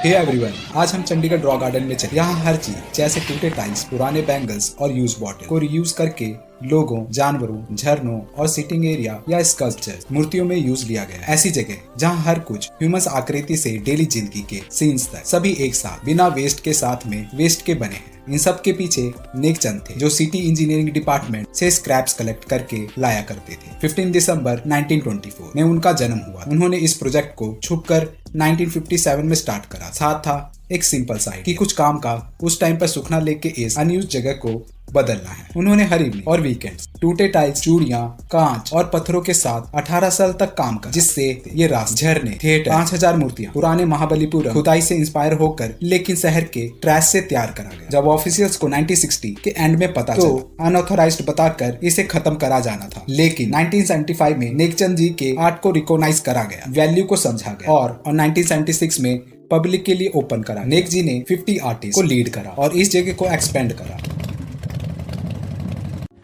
Hey everyone, आज हम Chandigarh rock garden में चले। यहाँ हर चीज जैसे टूटे टाइल्स, पुराने बैंगल्स और यूज बॉटल को रीयूज करके लोगों, जानवरों, झरनों और सिटिंग एरिया या स्कल्पचर मूर्तियों में यूज लिया गया। ऐसी जगह जहाँ हर कुछ ह्यूमन आकृति से डेली जिंदगी के सीन्स तक सभी एक साथ बिना वेस्ट के साथ में वेस्ट के बने हैं। इन सब के पीछे नेकचंद थे जो सिटी इंजीनियरिंग डिपार्टमेंट से स्क्रैप्स कलेक्ट करके लाया करते थे। 15 दिसंबर 1924 में उनका जन्म हुआ। उन्होंने इस प्रोजेक्ट को छुपकर 1957 में स्टार्ट करा। साथ था एक सिंपल सा कि कुछ काम का उस टाइम पर सुखना लेक के इस अनयूज्ड जगह को बदलना है। उन्होंने हर इवनिंग और वीकेंड्स टूटे टाइल्स, चूड़ियां, कांच और पत्थरों के साथ 18 साल तक काम करा, जिससे ये रास्ते, झरने, थिएटर, 5000 मूर्तियां पुराने महाबलीपुरम खुदाई से इंस्पायर होकर लेकिन शहर के ट्रैश से तैयार करा गया। जब ऑफिशियल्स को 1960 के एंड में पता तो अनऑथराइज्ड बताकर इसे खत्म करा जाना था, लेकिन 1975 में नेकचंद जी के आर्ट को रिकॉग्नाइज करा गया, वैल्यू को समझा गया और 1976 में पब्लिक के लिए ओपन करा। नेक जी ने 50 आर्टिस्ट को लीड करा और इस जगह को एक्सपेंड करा।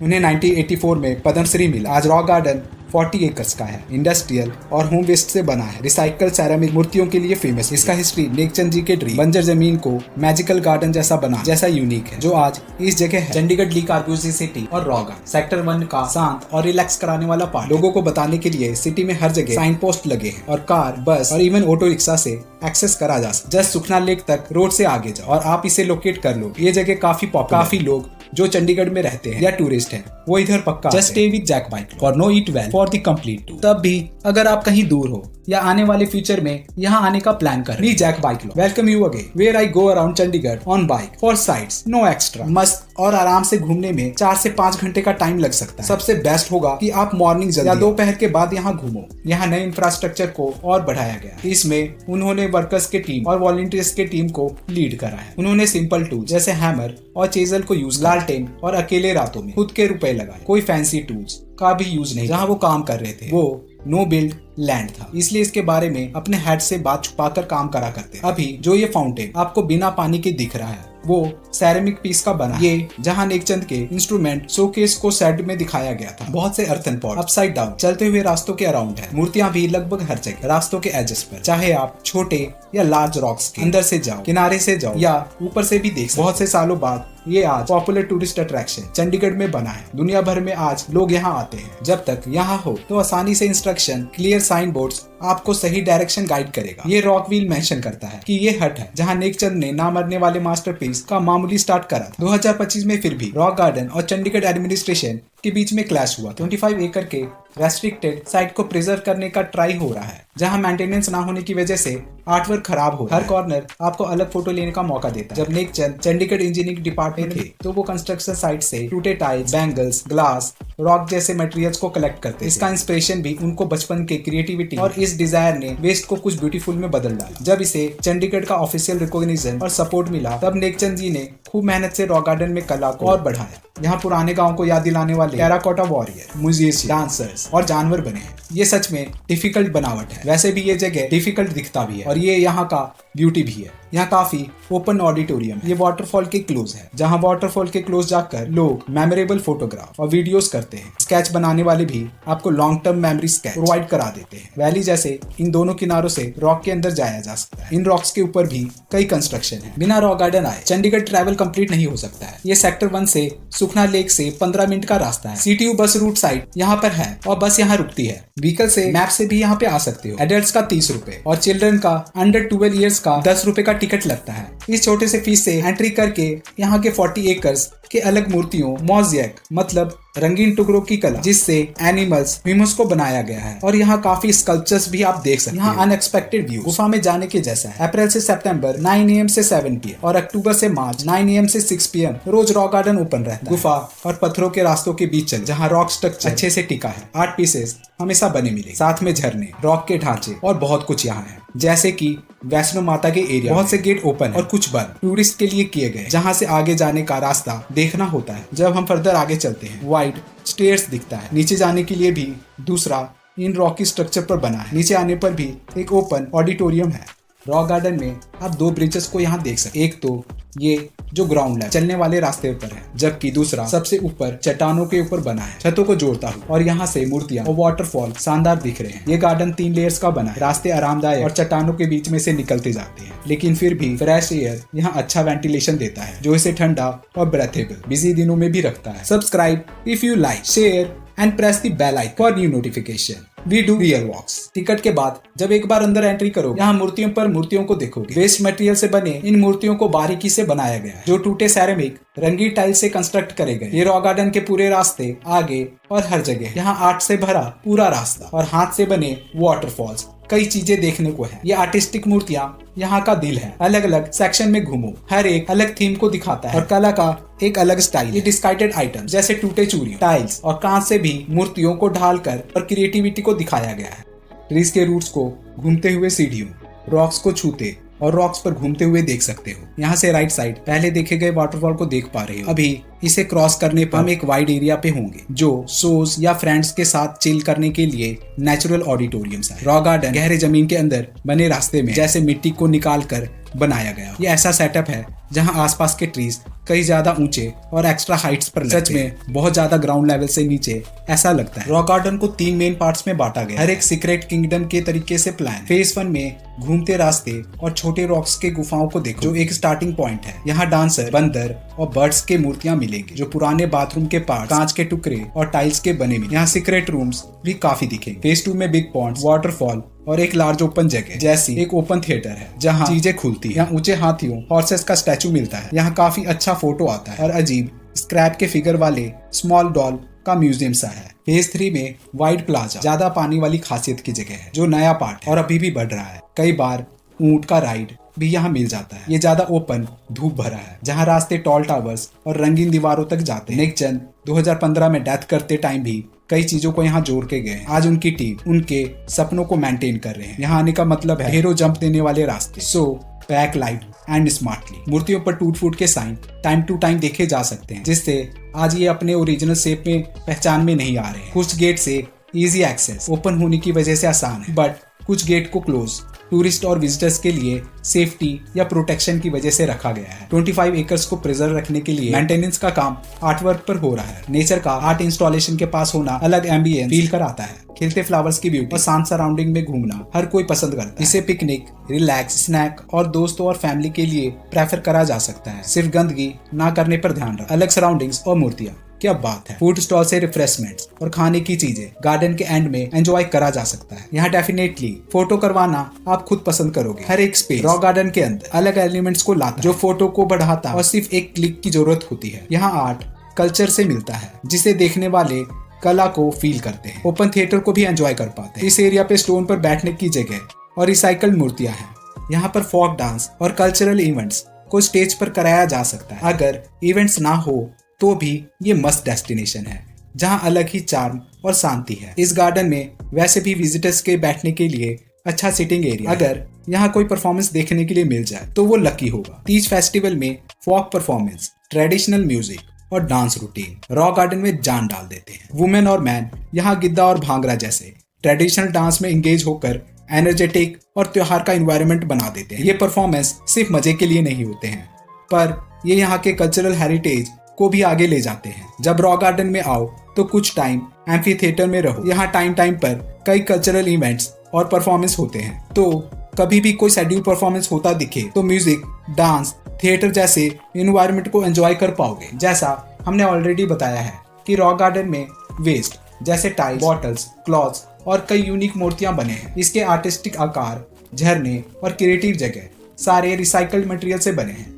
उन्हें 1984 में पद्मश्री मिला। आज रॉक गार्डन 40 एकर्स का है, इंडस्ट्रियल और होम वेस्ट से बना है, रिसाइकल सेरामिक मूर्तियों के लिए फेमस। इसका हिस्ट्री नेकचंद जी के ड्रीम बंजर जमीन को मैजिकल गार्डन जैसा बना जैसा यूनिक है, जो आज इस जगह है। चंडीगढ़ ली कार्ब्यूजी सिटी और रॉक गार्डन सेक्टर 1 का शांत और रिलैक्स कराने वाला पार्ट। लोगों को बताने के लिए सिटी में हर जगह साइन पोस्ट लगे हैं और कार, बस और इवन ऑटो रिक्शा से एक्सेस करा जा सकता। जस्ट सुखना लेक तक रोड से आगे जाओ और आप इसे लोकेट कर लो। ये जगह काफी लोग जो चंडीगढ़ में रहते हैं या टूरिस्ट हैं, वो इधर पक्का just stay with Jack bike और no eat well for the complete tour. तब भी अगर आप कहीं दूर हो या आने वाले फ्यूचर में यहाँ आने का प्लान कर रहे, जैक बाइक लो। Welcome you again where I go around Chandigarh on bike for sights, no extra. मस्त और आराम से घूमने में 4 से 5 घंटे का टाइम लग सकता है। सबसे बेस्ट होगा कि आप मॉर्निंग जल्दी या दोपहर के बाद यहाँ घूमो। यहाँ नए इंफ्रास्ट्रक्चर को और बढ़ाया गया। इसमें उन्होंने वर्कर्स के टीम और वॉलंटियर्स के टीम को लीड करा है। उन्होंने सिंपल टूल जैसे हैमर और चेजल को यूज, लालटेन और अकेले रातों में खुद के रुपए लगाए। कोई फैंसी टूल्स का भी यूज नहीं। जहाँ वो काम कर रहे थे वो नो बिल्ड लैंड था, इसलिए इसके बारे में अपने हेड से बात छुपाकर काम करा करते। अभी जो ये फाउंटेन आपको बिना पानी के दिख रहा है, वो सेरेमिक पीस का बना। ये जहाँ नेकचंद के इंस्ट्रूमेंट शोकेस को सेट में दिखाया गया था। बहुत से अर्थन पॉट अपसाइड डाउन चलते हुए रास्तों के अराउंड है। मूर्तियां भी लगभग हर जगह रास्तों के एजेस पर, चाहे आप छोटे या लार्ज रॉक्स के अंदर से जाओ, किनारे से जाओ या ऊपर से भी देख सकते। बहुत से सालों बाद ये आज पॉपुलर टूरिस्ट अट्रैक्शन चंडीगढ़ में बना है। दुनिया भर में आज लोग यहाँ आते हैं। जब तक यहाँ हो तो आसानी से इंस्ट्रक्शन, क्लियर साइन बोर्ड्स आपको सही डायरेक्शन गाइड करेगा। ये रॉक व्हील मेंशन करता है कि ये हट है जहाँ नेकचंद ने ना मरने वाले मास्टरपीस का मामूली स्टार्ट करा था। 2025 में फिर भी रॉक गार्डन और चंडीगढ़ एडमिनिस्ट्रेशन के बीच में क्लैश हुआ। 25 एकड़ के रेस्ट्रिक्टेड साइट को प्रिजर्व करने का ट्राई हो रहा है, जहां मेंटेनेंस ना होने की वजह से आर्टवर्क खराब हो रहा है। हर कॉर्नर आपको अलग फोटो लेने का मौका देता है। जब नेकचंद चंडीगढ़ इंजीनियरिंग डिपार्टमेंट थे तो वो कंस्ट्रक्शन साइट से टूटे टाइल्स, बैंगल्स, ग्लास, रॉक जैसे मटेरियल्स को कलेक्ट करते। इसका इंस्पिरेशन भी उनको बचपन के क्रिएटिविटी और इस डिजायर ने वेस्ट को कुछ ब्यूटीफुल में बदल डाला। जब इसे चंडीगढ़ का ऑफिशियल रिकॉग्निशन और सपोर्ट मिला, तब नेकचंद जी ने खूब मेहनत से रॉक गार्डन में कला को और बढ़ाया। यहाँ पुराने गांव को याद दिलाने वाले टेराकोटा वॉरियर, म्यूजिशियन, डांसर्स और जानवर बने हैं। ये सच में डिफिकल्ट बनावट है। वैसे भी ये जगह डिफिकल्ट दिखता भी है और ये यहाँ का ब्यूटी भी है। यहाँ काफी ओपन ऑडिटोरियम है। ये वाटरफॉल के क्लोज है, जहाँ वाटरफॉल के क्लोज जाकर लोग मेमोरेबल फोटोग्राफ और वीडियोस करते हैं। स्केच बनाने वाले भी आपको long term memory sketch provide करा देते हैं। वैली जैसे इन दोनों किनारों से रॉक के अंदर जाया जा सकता है। इन रॉक्स के ऊपर भी कई कंस्ट्रक्शन है। बिना रॉक गार्डन आए चंडीगढ़ ट्रैवल कंप्लीट नहीं हो सकता है। ये सेक्टर 1 से सुखना लेक से 15 मिनट का रास्ता है। CTU बस रूट साइड यहाँ पर है और बस यहाँ रुकती है। व्हीकल से मैप से भी यहाँ पे आ सकते हो। एडल्ट्स का 30 रुपए और चिल्ड्रन का अंडर 12 ईयर्स का 10 रुपए का टिकट लगता है। इस छोटे से फीस से एंट्री करके यहाँ के 40 एकर्स के अलग मूर्तियों, मोज़ेक मतलब रंगीन टुकड़ों की कला जिससे एनिमल्स, ह्यूमंस को बनाया गया है। और यहाँ काफी स्कल्पचर्स भी आप देख सकते हैं। यहाँ अनएक्सपेक्टेड व्यू गुफा में जाने के जैसा है। अप्रैल से सितंबर 9 AM से 7 PM और अक्टूबर से मार्च 9 AM से 6 PM रोज रॉक गार्डन ओपन रहता है। गुफा और पत्थरों के रास्तों के बीच चल, जहाँ रॉक स्ट्रक्चर अच्छे से टिका है। आर्ट पीसेस हमेशा बने मिले, साथ में झरने, रॉक के ढांचे और बहुत कुछ यहाँ है। जैसे कि वैष्णो माता के एरिया बहुत से गेट ओपन है और कुछ बंद टूरिस्ट के लिए किए गए, जहाँ से आगे जाने का रास्ता देखना होता है। जब हम फर्दर आगे चलते हैं, वाइड स्टेयर्स दिखता है। नीचे जाने के लिए भी दूसरा इन रॉकी स्ट्रक्चर पर बना है। नीचे आने पर भी एक ओपन ऑडिटोरियम है। रॉक गार्डन में आप 2 ब्रिजेस को यहाँ देख सकते। एक तो ये जो ग्राउंड लेवल चलने वाले रास्ते पर है, जबकि दूसरा सबसे ऊपर चट्टानों के ऊपर बना है। छतों को जोड़ता हूँ और यहाँ से मूर्तियाँ और वाटरफॉल शानदार दिख रहे हैं। ये गार्डन 3 लेयर्स का बना है। रास्ते आरामदायक और चट्टानों के बीच में से निकलते जाते हैं, लेकिन फिर भी फ्रेश एयर यहाँ अच्छा वेंटिलेशन देता है, जो इसे ठंडा और ब्रेथेबल बिजी दिनों में भी रखता है। Subscribe if you like, share and press the bell icon for new notification. We do real walks. Ticket के बाद जब एक बार अंदर एंट्री करोगे, यहाँ मूर्तियों को देखोगे। वेस्ट मटेरियल से बने इन मूर्तियों को बारीकी से बनाया गया है, जो टूटे सेरेमिक रंगीन टाइल से कंस्ट्रक्ट करे गए। ये रॉक गार्डन के पूरे रास्ते आगे और हर जगह यहाँ आर्ट से भरा पूरा रास्ता और हाथ से बने वाटरफॉल्स, कई चीजें देखने को है। ये आर्टिस्टिक मूर्तियाँ यहाँ का दिल है। अलग अलग सेक्शन में घूमो, हर एक अलग थीम को दिखाता है और कला का एक अलग स्टाइल। ये डिस्कार्डेड आइटम्स जैसे टूटे चूड़ियों, टाइल्स और कांच से भी मूर्तियों को ढालकर और क्रिएटिविटी को दिखाया गया है। ट्रीज के रूट्स को घूमते हुए सीढ़ियों, रॉक्स को छूते और रॉक्स पर घूमते हुए देख सकते हो। यहाँ से राइट साइड पहले देखे गए वाटरफॉल को देख पा रहे हो। अभी इसे क्रॉस करने पर हम एक वाइड एरिया पे होंगे, जो शोज या फ्रेंड्स के साथ चिल करने के लिए नेचुरल ऑडिटोरियम्स है। रॉक गार्डन गहरे जमीन के अंदर बने रास्ते में जैसे मिट्टी को निकाल कर बनाया गया। ये ऐसा सेटअप है जहां आसपास के ट्रीज कई ज्यादा ऊंचे और एक्स्ट्रा हाइट्स पर सच में बहुत ज्यादा ग्राउंड लेवल से नीचे ऐसा लगता है। रॉक गार्डन को 3 मेन पार्ट्स में बांटा गया। हर एक सीक्रेट किंगडम के तरीके से प्लान। फेज 1 में घूमते रास्ते और छोटे रॉक्स के गुफाओं को देखो, जो एक स्टार्टिंग पॉइंट है। यहाँ डांसर, बंदर और बर्ड्स के मूर्तियां मिलेंगी, जो पुराने बाथरूम के पार्ट, कांच के टुकड़े और टाइल्स के बने मिले। यहाँ सीक्रेट रूम्स भी काफी दिखेंगे। फेज 2 में बिग पॉन्ड्स, वाटरफॉल और एक लार्ज ओपन जगह जैसी एक ओपन थिएटर है, जहाँ चीजें खुलती है। यहाँ ऊंचे हाथियों, हॉर्सेस का स्टैचू मिलता है। यहाँ काफी अच्छा फोटो आता है और अजीब स्क्रैप के फिगर वाले स्मॉल डॉल का म्यूजियम सा है। फेज 3 में वाइड प्लाजा, ज्यादा पानी वाली खासियत की जगह है, जो नया पार्ट है और अभी भी बढ़ रहा है। कई बार ऊंट का राइड भी यहाँ मिल जाता है। ये ज्यादा ओपन, धूप भरा है, जहाँ रास्ते टॉल टावर्स और रंगीन दीवारों तक जाते हैं। निक चंद 2015 में डेथ करते टाइम भी कई चीजों को यहाँ जोड़ के गए। आज उनकी टीम उनके सपनों को मेंटेन कर रहे हैं। यहाँ आने का मतलब है ढेरों जंप देने वाले रास्ते। सो पैक लाइट एंड स्मार्टली। मूर्तियों पर टूट फूट के साइन टाइम टू टाइम देखे जा सकते हैं, जिससे आज ये अपने ओरिजिनल शेप में पहचान में नहीं आ रहे हैं। कुछ गेट से इजी एक्सेस ओपन होने की वजह से आसान है, बट कुछ गेट को क्लोज टूरिस्ट और विजिटर्स के लिए सेफ्टी या प्रोटेक्शन की वजह से रखा गया है। 25 एकर्स को प्रिजर्व रखने के लिए मेंटेनेंस का काम आर्ट वर्क पर हो रहा है। नेचर का आर्ट इंस्टॉलेशन के पास होना अलग एम्बियंस फील कराता है। खिलते फ्लावर्स की ब्यूटी और शांत सराउंडिंग में घूमना हर कोई पसंद करता है। इसे पिकनिक, रिलैक्स, स्नैक और दोस्तों और फैमिली के लिए प्रेफर करा जा सकता है। सिर्फ गंदगी ना करने पर ध्यान रख। अलग सराउंडिंग्स और मूर्तियाँ, क्या बात है। फूड स्टॉल से रिफ्रेशमेंट्स और खाने की चीजें गार्डन के एंड में एंजॉय करा जा सकता है। यहाँ डेफिनेटली फोटो करवाना आप खुद पसंद करोगे। हर एक स्पेस रॉक गार्डन के अंदर अलग एलिमेंट्स को लाता है, जो फोटो को बढ़ाता और सिर्फ एक क्लिक की जरूरत होती है। यहाँ आर्ट कल्चर से मिलता है, जिसे देखने वाले कला को फील करते हैं। ओपन थिएटर को भी एंजॉय कर पाते हैं। इस एरिया पे स्टोन पर बैठने की जगह और रिसाइकल्ड मूर्तियां हैं। यहाँ पर फोक डांस और कल्चरल इवेंट्स को स्टेज पर कराया जा सकता है। अगर इवेंट्स ना हो तो भी ये मस्त डेस्टिनेशन है, जहाँ अलग ही चार्म और शांति है। इस गार्डन में वैसे भी विजिटर्स के बैठने के लिए अच्छा सिटिंग एरिया। अगर यहाँ कोई परफॉर्मेंस देखने के लिए मिल जाए तो वो लकी होगा। तीज फेस्टिवल में फोक परफॉर्मेंस, ट्रेडिशनल म्यूजिक और डांस रूटीन रॉक गार्डन में जान डाल देते हैं। वुमेन और मैन यहाँ गिद्दा और भांगड़ा जैसे ट्रेडिशनल डांस में एंगेज होकर एनर्जेटिक और त्योहार का एनवायरनमेंट बना देते हैं। ये परफॉर्मेंस सिर्फ मजे के लिए नहीं होते हैं, पर ये यहाँ के कल्चरल हेरिटेज को भी आगे ले जाते हैं। जब रॉक गार्डन में आओ तो कुछ टाइम एम्फी थिएटर में रहो। यहाँ टाइम टाइम पर कई कल्चरल इवेंट्स और परफॉर्मेंस होते हैं, तो कभी भी कोई शेड्यूल परफॉर्मेंस होता दिखे तो म्यूजिक, डांस, थिएटर जैसे इन्वायरमेंट को एंजॉय कर पाओगे। जैसा हमने ऑलरेडी बताया है कि रॉक गार्डन में वेस्ट जैसे टाइल्स, बॉटल्स, क्लॉथ्स और कई यूनिक मूर्तियां बने हैं। इसके आर्टिस्टिक आकार, झरने और क्रिएटिव जगह सारे रिसाइकल्ड मटेरियल से बने हैं।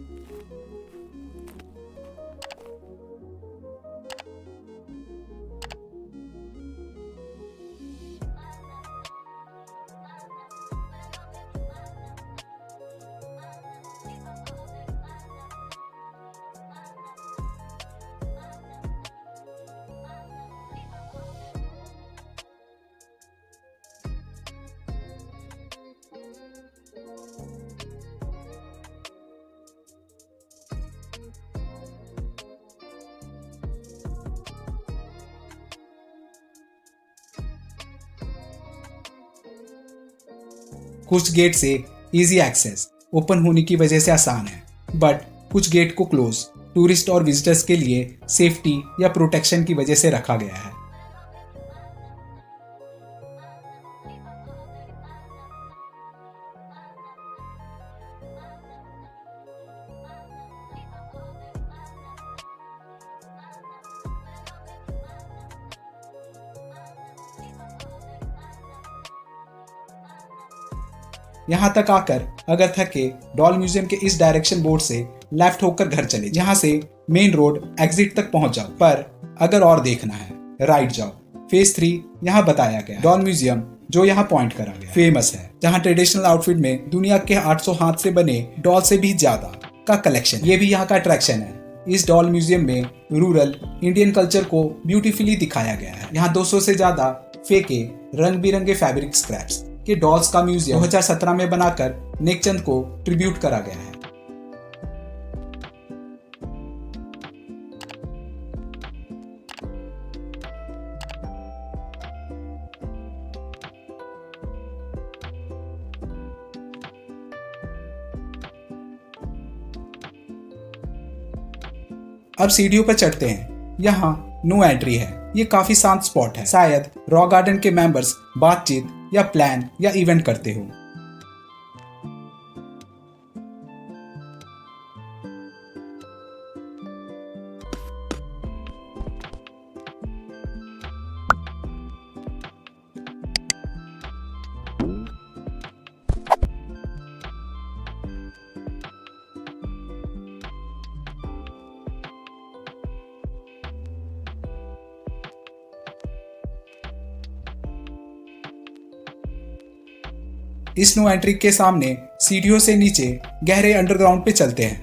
कुछ गेट से इजी एक्सेस ओपन होने की वजह से आसान है, बट कुछ गेट को क्लोज टूरिस्ट और विजिटर्स के लिए सेफ्टी या प्रोटेक्शन की वजह से रखा गया है। यहाँ तक आकर अगर थके डॉल म्यूजियम के इस डायरेक्शन बोर्ड से लेफ्ट होकर घर चले, जहाँ से मेन रोड एग्जिट तक पहुंच जाओ। पर अगर और देखना है राइट जाओ। फेज 3 यहाँ बताया गया। डॉल म्यूजियम जो यहाँ पॉइंट करा गया फेमस है, जहाँ ट्रेडिशनल आउटफिट में दुनिया के 800 हाथ से बने डॉल से भी ज्यादा का कलेक्शन। ये भी यहाँ का अट्रैक्शन है। इस डॉल म्यूजियम में रूरल इंडियन कल्चर को ब्यूटीफुली दिखाया गया है। यहाँ 200 से ज्यादा फेके रंग बिरंगे फैब्रिक स्क्रैप्स के डॉल्स का म्यूजियम 2017 में बनाकर नेकचंद को ट्रिब्यूट करा गया है। अब सीढ़ियों पर चढ़ते हैं। यहाँ नो एंट्री है। ये काफी शांत स्पॉट है। शायद रॉक गार्डन के मेंबर्स बातचीत या प्लान या इवेंट करते हो। इस नो एंट्री के सामने सीढ़ियों से नीचे गहरे अंडरग्राउंड पे चलते हैं।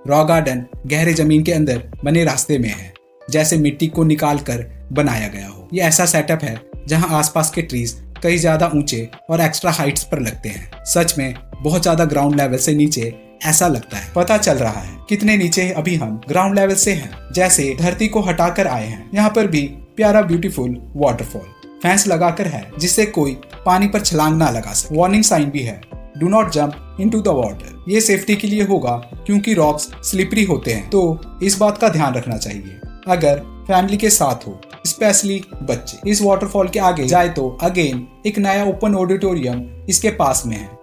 रॉक गार्डन गहरे जमीन के अंदर बने रास्ते में है, जैसे मिट्टी को निकाल कर बनाया गया हो। ये ऐसा सेटअप है जहां आसपास के ट्रीज कई ज्यादा ऊंचे और एक्स्ट्रा हाइट्स पर लगते हैं। सच में बहुत ज्यादा ग्राउंड लेवल से नीचे ऐसा लगता है। पता चल रहा है कितने नीचे अभी हम ग्राउंड लेवल से हैं, जैसे धरती को हटाकर आए हैं। यहाँ पर भी प्यारा ब्यूटीफुल वाटरफॉल फेंस लगाकर है, जिससे कोई पानी पर छलांग ना लगा सके। वार्निंग साइन भी है, do not jump into the water. ये सेफ्टी के लिए होगा क्योंकि रॉक्स स्लिपरी होते हैं, तो इस बात का ध्यान रखना चाहिए अगर फैमिली के साथ हो, स्पेशली बच्चे। इस वाटरफॉल के आगे जाए तो अगेन एक नया ओपन ऑडिटोरियम इसके पास में है।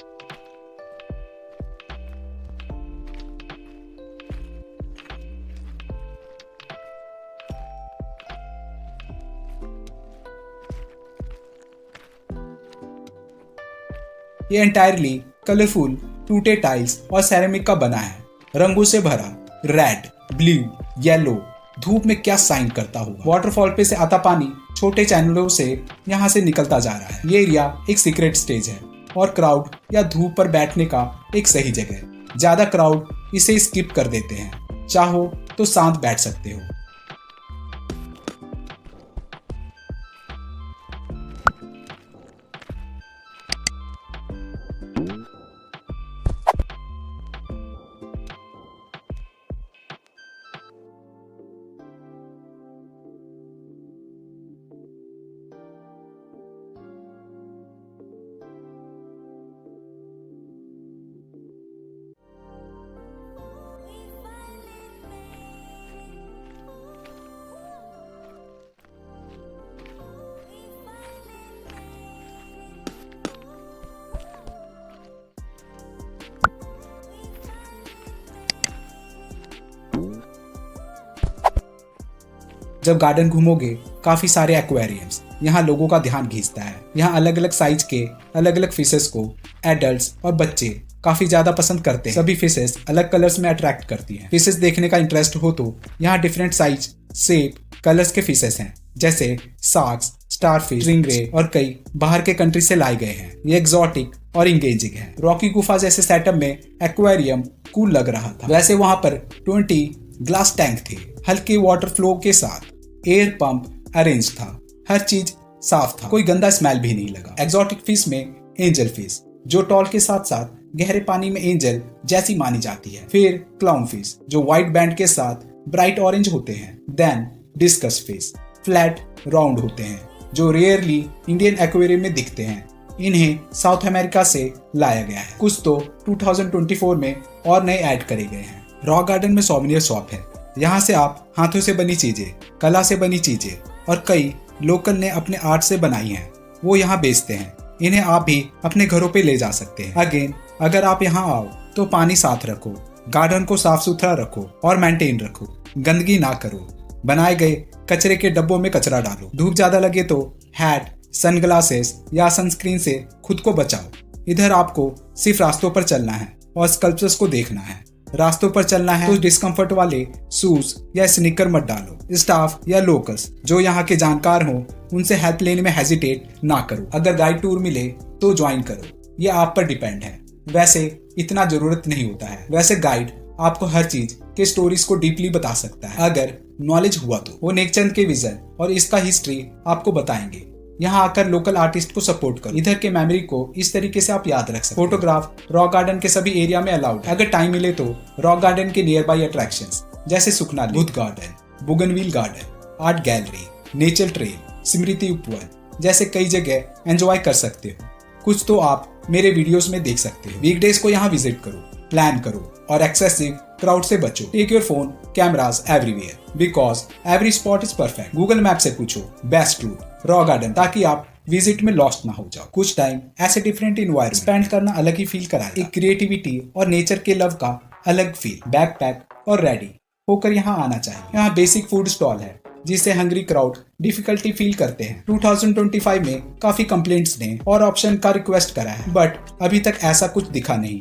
ये एंटायरली कलरफुल टूटे टाइल्स और सेरेमिक का बना है, रंगों से भरा। रेड, ब्लू, येलो, धूप में क्या साइन करता होगा। वाटरफॉल पे से आता पानी छोटे चैनलों से यहाँ से निकलता जा रहा है। ये एरिया एक सीक्रेट स्टेज है और क्राउड या धूप पर बैठने का एक सही जगह। ज्यादा क्राउड इसे स्किप कर देते हैं, चाहो तो शांत बैठ सकते हो। जब गार्डन घूमोगे काफी सारे एक्वेरियम्स यहाँ लोगों का ध्यान खींचता है। यहाँ अलग अलग साइज के अलग अलग फिशेस को एडल्ट्स और बच्चे काफी ज्यादा पसंद करते हैं। सभी फिशेस अलग कलर्स में अट्रैक्ट करती हैं। फिशेस देखने का इंटरेस्ट हो तो यहाँ डिफरेंट साइज, शेप, कलर्स के फिशेस हैं, जैसे शार्क्स, स्टारफिश, स्टिंगरे और कई बाहर के कंट्री से लाए गए हैं। ये एक्सोटिक और इंगेजिंग है। रॉकी गुफा जैसे सेटअप में एक्वेरियम कूल लग रहा था। वैसे वहां पर 20 ग्लास टैंक थे, हल्के वाटर फ्लो के साथ। एयर पंप अरेंज था, हर चीज साफ था, कोई गंदा स्मेल भी नहीं लगा। एक्सोटिक फिश में एंजल फिश, जो टॉल के साथ साथ गहरे पानी में एंजल जैसी मानी जाती है। फिर क्लाउन फिश, जो व्हाइट बैंड के साथ ब्राइट ऑरेंज होते हैं। Then discus fish, flat round होते हैं, जो रेयरली इंडियन एक्वेरियम में दिखते हैं। इन्हें साउथ अमेरिका से लाया गया है। कुछ तो 2024 में और नए ऐड करे गए हैं। रॉक गार्डन में सोवेनियर शॉप है। यहाँ से आप हाथों से बनी चीजें, कला से बनी चीजें और कई लोकल ने अपने आर्ट से बनाई हैं वो यहाँ बेचते हैं। इन्हें आप भी अपने घरों पे ले जा सकते हैं। अगेन, अगर आप यहाँ आओ तो पानी साथ रखो, गार्डन को साफ सुथरा रखो और मेंटेन रखो, गंदगी ना करो, बनाए गए कचरे के डब्बों में कचरा डालो, धूप ज्यादा लगे तो हैट, सनग्लासेस या सनस्क्रीन से खुद को बचाओ। इधर आपको सिर्फ रास्तों पर चलना है और स्कल्पचर्स को देखना है। रास्तों पर चलना है तो डिस्कम्फर्ट वाले शूज या स्नीकर मत डालो। स्टाफ या लोकल्स जो यहाँ के जानकार हो उनसे हेल्प लेने में हेजिटेट ना करो। अगर गाइड टूर मिले तो ज्वाइन करो, ये आप पर डिपेंड है। वैसे इतना जरूरत नहीं होता है। वैसे गाइड आपको हर चीज के स्टोरीज को डीपली बता सकता है अगर नॉलेज हुआ तो। वो नेकचंद के विजन और इसका हिस्ट्री आपको बताएंगे। यहाँ आकर लोकल आर्टिस्ट को सपोर्ट करो। इधर के मेमोरी को इस तरीके से आप याद रख सकते। फोटोग्राफ रॉक गार्डन के सभी एरिया में अलाउड है। अगर टाइम मिले तो रॉक गार्डन के नियर बाई अट्रैक्शंस जैसे Sukhna Buddha garden, bougainvillea garden, art gallery, nature trail, Smriti Upvan जैसे कई जगह एंजॉय कर सकते हो। कुछ तो आप मेरे वीडियोस में देख सकते हो। वीकडेज को यहाँ विजिट करो, प्लान करो और एक्सेसिव क्राउड से बचो। Take your phone cameras everywhere because every spot is perfect. Google map से पूछो बेस्ट रूट रॉक गार्डन ताकि आप विजिट में लॉस्ट ना हो जाओ। कुछ टाइम ऐसे डिफरेंट एनवायरनमेंट स्पेंड करना अलग ही फील कराएगा। एक क्रिएटिविटी और नेचर के लव का अलग फील। बैकपैक और रेडी होकर यहाँ आना चाहिए। यहाँ बेसिक फूड स्टॉल है जिससे हंग्री क्राउड डिफिकल्टी फील करते हैं। 2025 में काफी कंप्लेंट्स ने और ऑप्शन का रिक्वेस्ट करा है बट अभी तक ऐसा कुछ दिखा नहीं।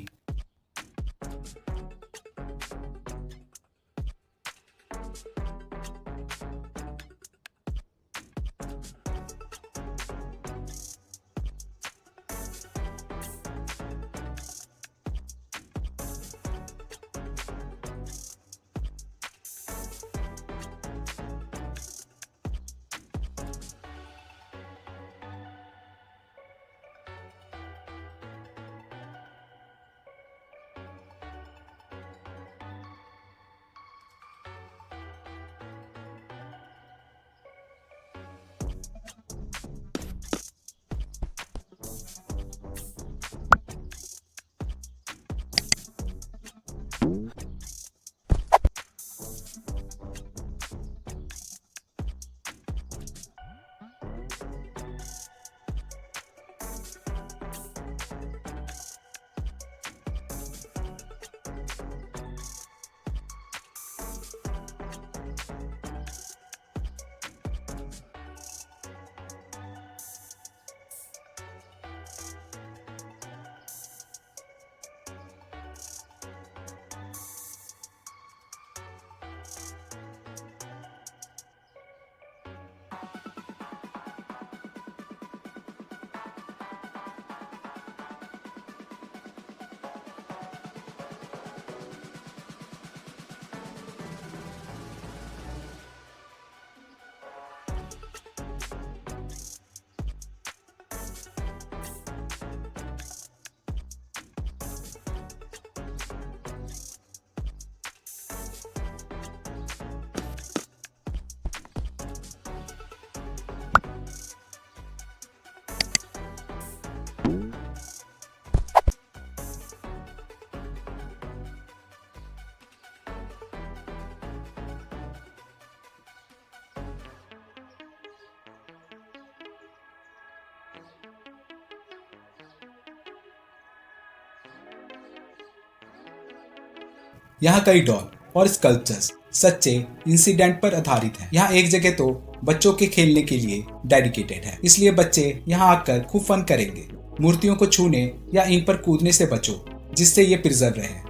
यहाँ कई डॉल और स्कल्पचर्स सच्चे इंसिडेंट पर आधारित हैं। यहाँ एक जगह तो बच्चों के खेलने के लिए डेडिकेटेड है, इसलिए बच्चे यहाँ आकर खूब फन करेंगे। मूर्तियों को छूने या इन पर कूदने से बचो जिससे ये प्रिजर्व रहे।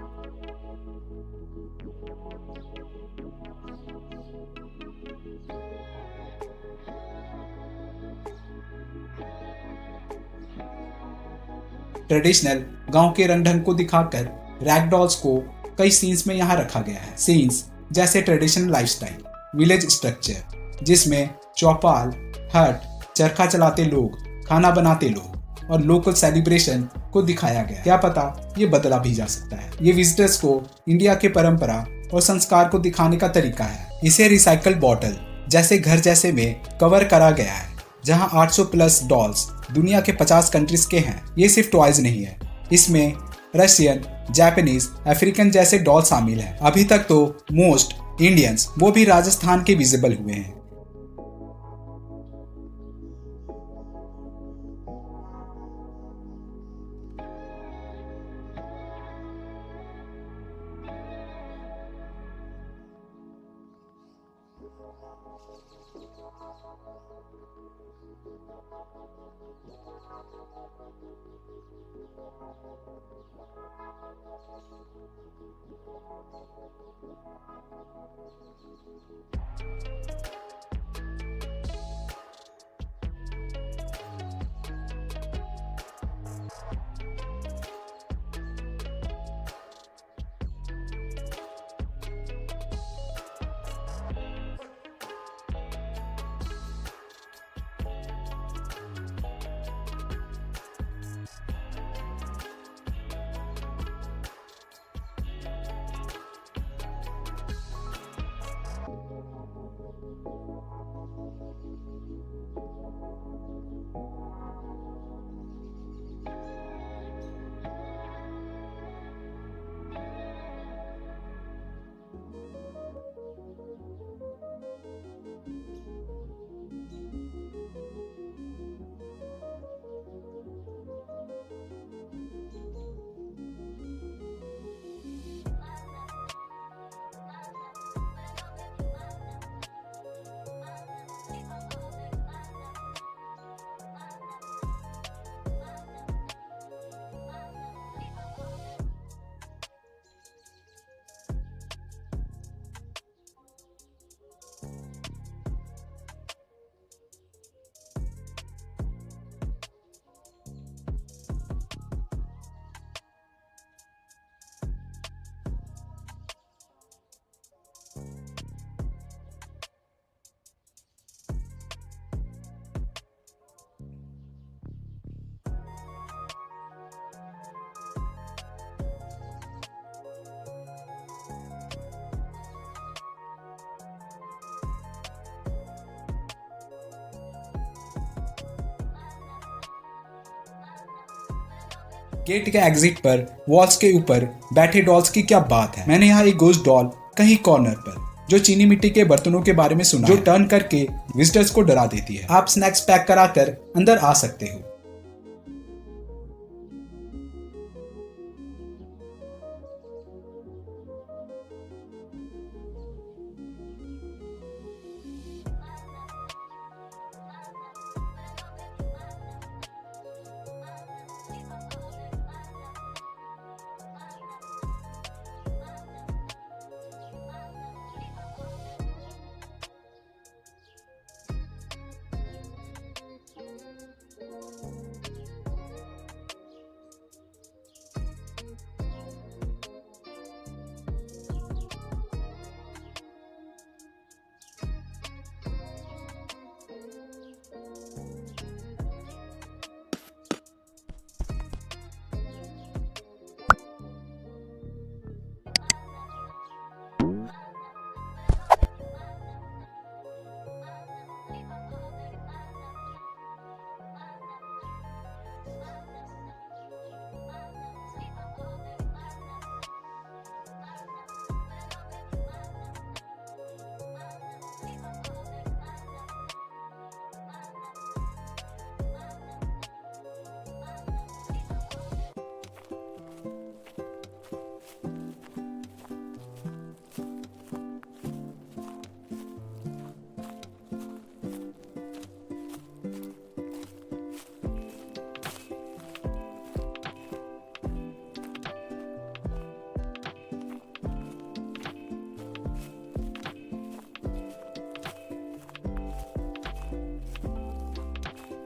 ट्रेडिशनल गांव के रंग ढंग को दिखाकर रैग डॉल्स को कई सीन्स में यहाँ रखा गया है। सीन्स जैसे ट्रेडिशनल लाइफस्टाइल, विलेज स्ट्रक्चर जिसमें चौपाल, हट, चरखा चलाते लोग, खाना बनाते लोग और लोकल सेलिब्रेशन को दिखाया गया। क्या पता ये बदला भी जा सकता है। ये विजिटर्स को इंडिया के परंपरा और संस्कार को दिखाने का तरीका है। इसे रिसाइकल बॉटल जैसे घर जैसे में कवर करा गया है जहाँ 800 प्लस डॉल्स दुनिया के 50 कंट्रीज के हैं। ये सिर्फ टॉयज नहीं है, इसमें रशियन, जापानीज, अफ्रीकन जैसे डॉल शामिल हैं। अभी तक तो मोस्ट इंडियंस वो भी राजस्थान के विजिबल हुए हैं। गेट के एग्जिट पर वॉल्स के ऊपर बैठे डॉल्स की क्या बात है। मैंने यहाँ एक गोस्ट डॉल कहीं कॉर्नर पर जो चीनी मिट्टी के बर्तनों के बारे में सुना, जो टर्न करके विजिटर्स को डरा देती है। आप स्नैक्स पैक कराकर अंदर आ सकते हो।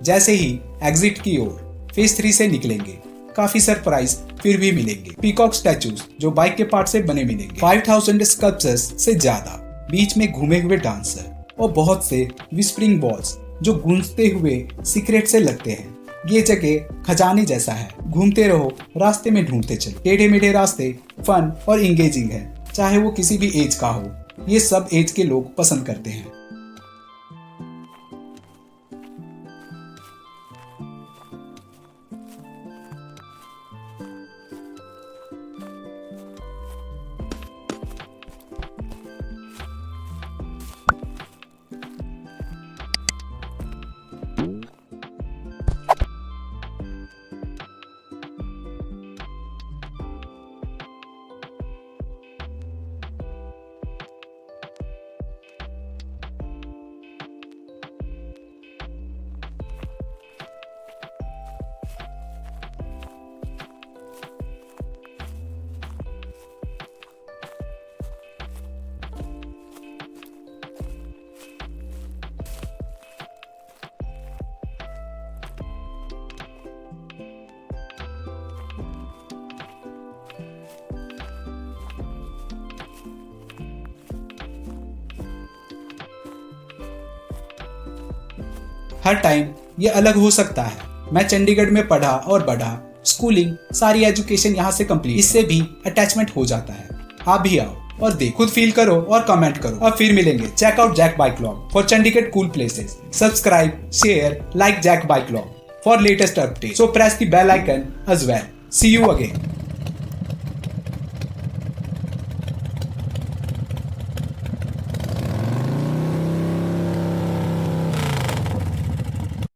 जैसे ही एग्जिट की ओर फेज 3 से निकलेंगे, काफी सरप्राइज फिर भी मिलेंगे। पीकॉक स्टैचूज जो बाइक के पार्ट से बने मिलेंगे, 5000 स्कल्पचर्स से ज्यादा, बीच में घूमे हुए डांसर और बहुत से विस्परिंग बॉल्स जो गूंजते हुए सीक्रेट से लगते हैं। ये जगह खजाने जैसा है, घूमते रहो, रास्ते में ढूंढते चलो। टेढ़े मेढ़े रास्ते फन और इंगेजिंग है, चाहे वो किसी भी एज का हो, ये सब एज के लोग पसंद करते हैं। हर टाइम ये अलग हो सकता है। मैं चंडीगढ़ में पढ़ा और बढ़ा, स्कूलिंग सारी एजुकेशन यहाँ से कंप्लीट, इससे भी अटैचमेंट हो जाता है। आप भी आओ और देखो, खुद फील करो और कमेंट करो। अब फिर मिलेंगे। Check out Jack Bike vlog for Chandigarh cool places. Subscribe, share, like Jack Bike Vlog for latest updates. So press the bell icon as well. See you again.